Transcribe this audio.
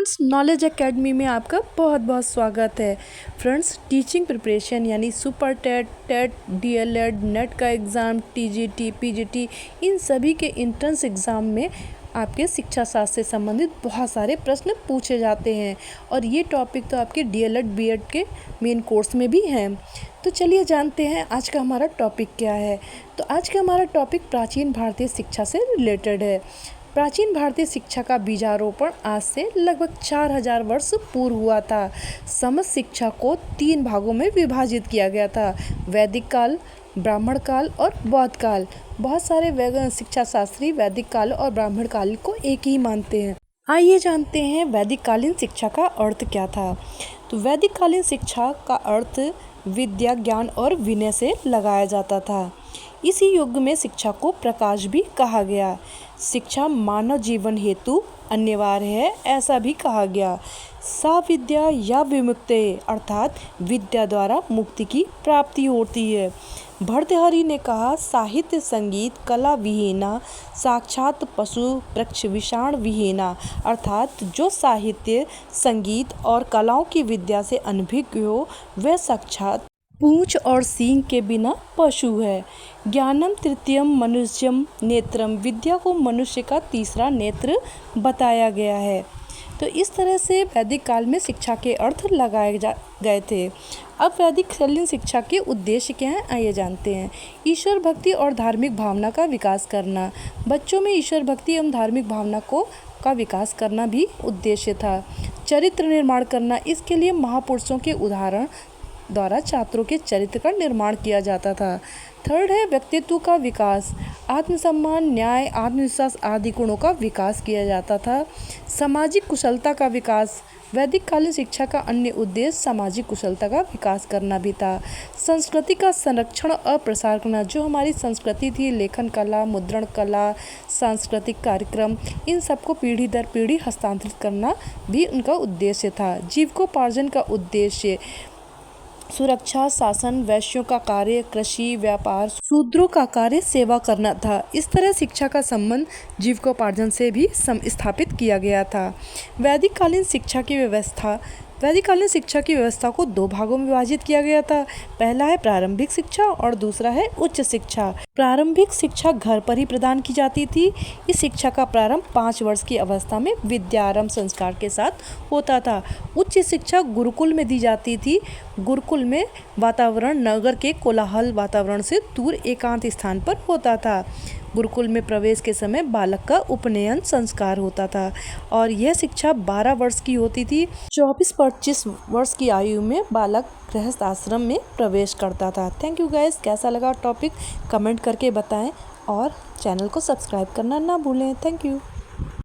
Friends, knowledge academy में आपका बहुत बहुत स्वागत है। फ्रेंड्स, टीचिंग प्रिपरेशन यानी super TET, TET, DElEd, NET का एग्ज़ाम, टीजीटी, पीजीटी, इन सभी के एंट्रेंस एग्ज़ाम में आपके शिक्षा शास्त्र से संबंधित बहुत सारे प्रश्न पूछे जाते हैं और ये टॉपिक तो आपके डीएलएड, बीएड के मेन कोर्स में भी हैं। तो चलिए जानते हैं आज का हमारा टॉपिक क्या है। तो आज का हमारा टॉपिक प्राचीन भारतीय शिक्षा से रिलेटेड है। प्राचीन भारतीय शिक्षा का बीजारोपण आज से लगभग 4000 वर्ष पूर्व हुआ था। समस्त शिक्षा को 3 भागों में विभाजित किया गया था: वैदिक काल, ब्राह्मण काल और बौद्ध काल। बहुत सारे शिक्षा शास्त्री वैदिक काल और ब्राह्मण काल को एक ही मानते हैं। आइए जानते हैं वैदिक कालीन शिक्षा का अर्थ क्या था। तो वैदिक कालीन शिक्षा का अर्थ विद्या, ज्ञान और विनय से लगाया जाता था। इसी युग में शिक्षा को प्रकाश भी कहा गया। शिक्षा मानव जीवन हेतु अनिवार्य है, ऐसा भी कहा गया। सा विद्या या विमुक्ते, अर्थात विद्या द्वारा मुक्ति की प्राप्ति होती है। भर्तृहरि ने कहा, साहित्य संगीत कला विहीना साक्षात पशु वृक्ष विषाण विहीना, अर्थात जो साहित्य संगीत और कलाओं की विद्या से अनभिज्ञ हो वह साक्षात पूंछ और सींग के बिना पशु है। ज्ञानम तृतीयम मनुष्यम नेत्रम, विद्या को मनुष्य का तीसरा नेत्र बताया गया है। तो इस तरह से वैदिक काल में शिक्षा के अर्थ लगाए गए थे। अब वैदिक कालीन शिक्षा के उद्देश्य क्या हैं, आइए जानते हैं। ईश्वर भक्ति और धार्मिक भावना का विकास करना। बच्चों में ईश्वर भक्ति एवं धार्मिक भावना का विकास करना भी उद्देश्य था। चरित्र निर्माण करना, इसके लिए महापुरुषों के उदाहरण द्वारा छात्रों के चरित्र का निर्माण किया जाता था। थर्ड है व्यक्तित्व का विकास, आत्मसम्मान, न्याय, आत्मविश्वास आदि गुणों का विकास किया जाता था। सामाजिक कुशलता का विकास, वैदिक कालीन शिक्षा का अन्य उद्देश्य सामाजिक कुशलता का विकास करना भी था। संस्कृति का संरक्षण और प्रसार करना, जो हमारी संस्कृति थी, लेखन कला, मुद्रण कला, सांस्कृतिक कार्यक्रम, इन सबको पीढ़ी दर पीढ़ी हस्तांतरित करना भी उनका उद्देश्य था। जीविकोपार्जन का उद्देश्य सुरक्षा, शासन, वैश्यों का कार्य कृषि, व्यापार, शूद्रों का कार्य सेवा करना था। इस तरह शिक्षा का संबंध जीविकोपार्जन से भी स्थापित किया गया था। वैदिक कालीन शिक्षा की व्यवस्था को 2 भागों में विभाजित किया गया था। पहला है प्रारंभिक शिक्षा और दूसरा है उच्च शिक्षा। प्रारंभिक शिक्षा घर पर ही प्रदान की जाती थी। इस शिक्षा का प्रारंभ 5 वर्ष की अवस्था में विद्यारंभ संस्कार के साथ होता था। उच्च शिक्षा गुरुकुल में दी जाती थी। गुरुकुल में वातावरण नगर के कोलाहल वातावरण से दूर एकांत स्थान पर होता था। गुरुकुल में प्रवेश के समय बालक का उपनयन संस्कार होता था और यह शिक्षा 12 वर्ष की होती थी। 24-25 वर्ष की आयु में बालक गृहस्थ आश्रम में प्रवेश करता था। Thank you guys. कैसा लगा टॉपिक कमेंट करके बताएं और चैनल को सब्सक्राइब करना ना भूलें। Thank you.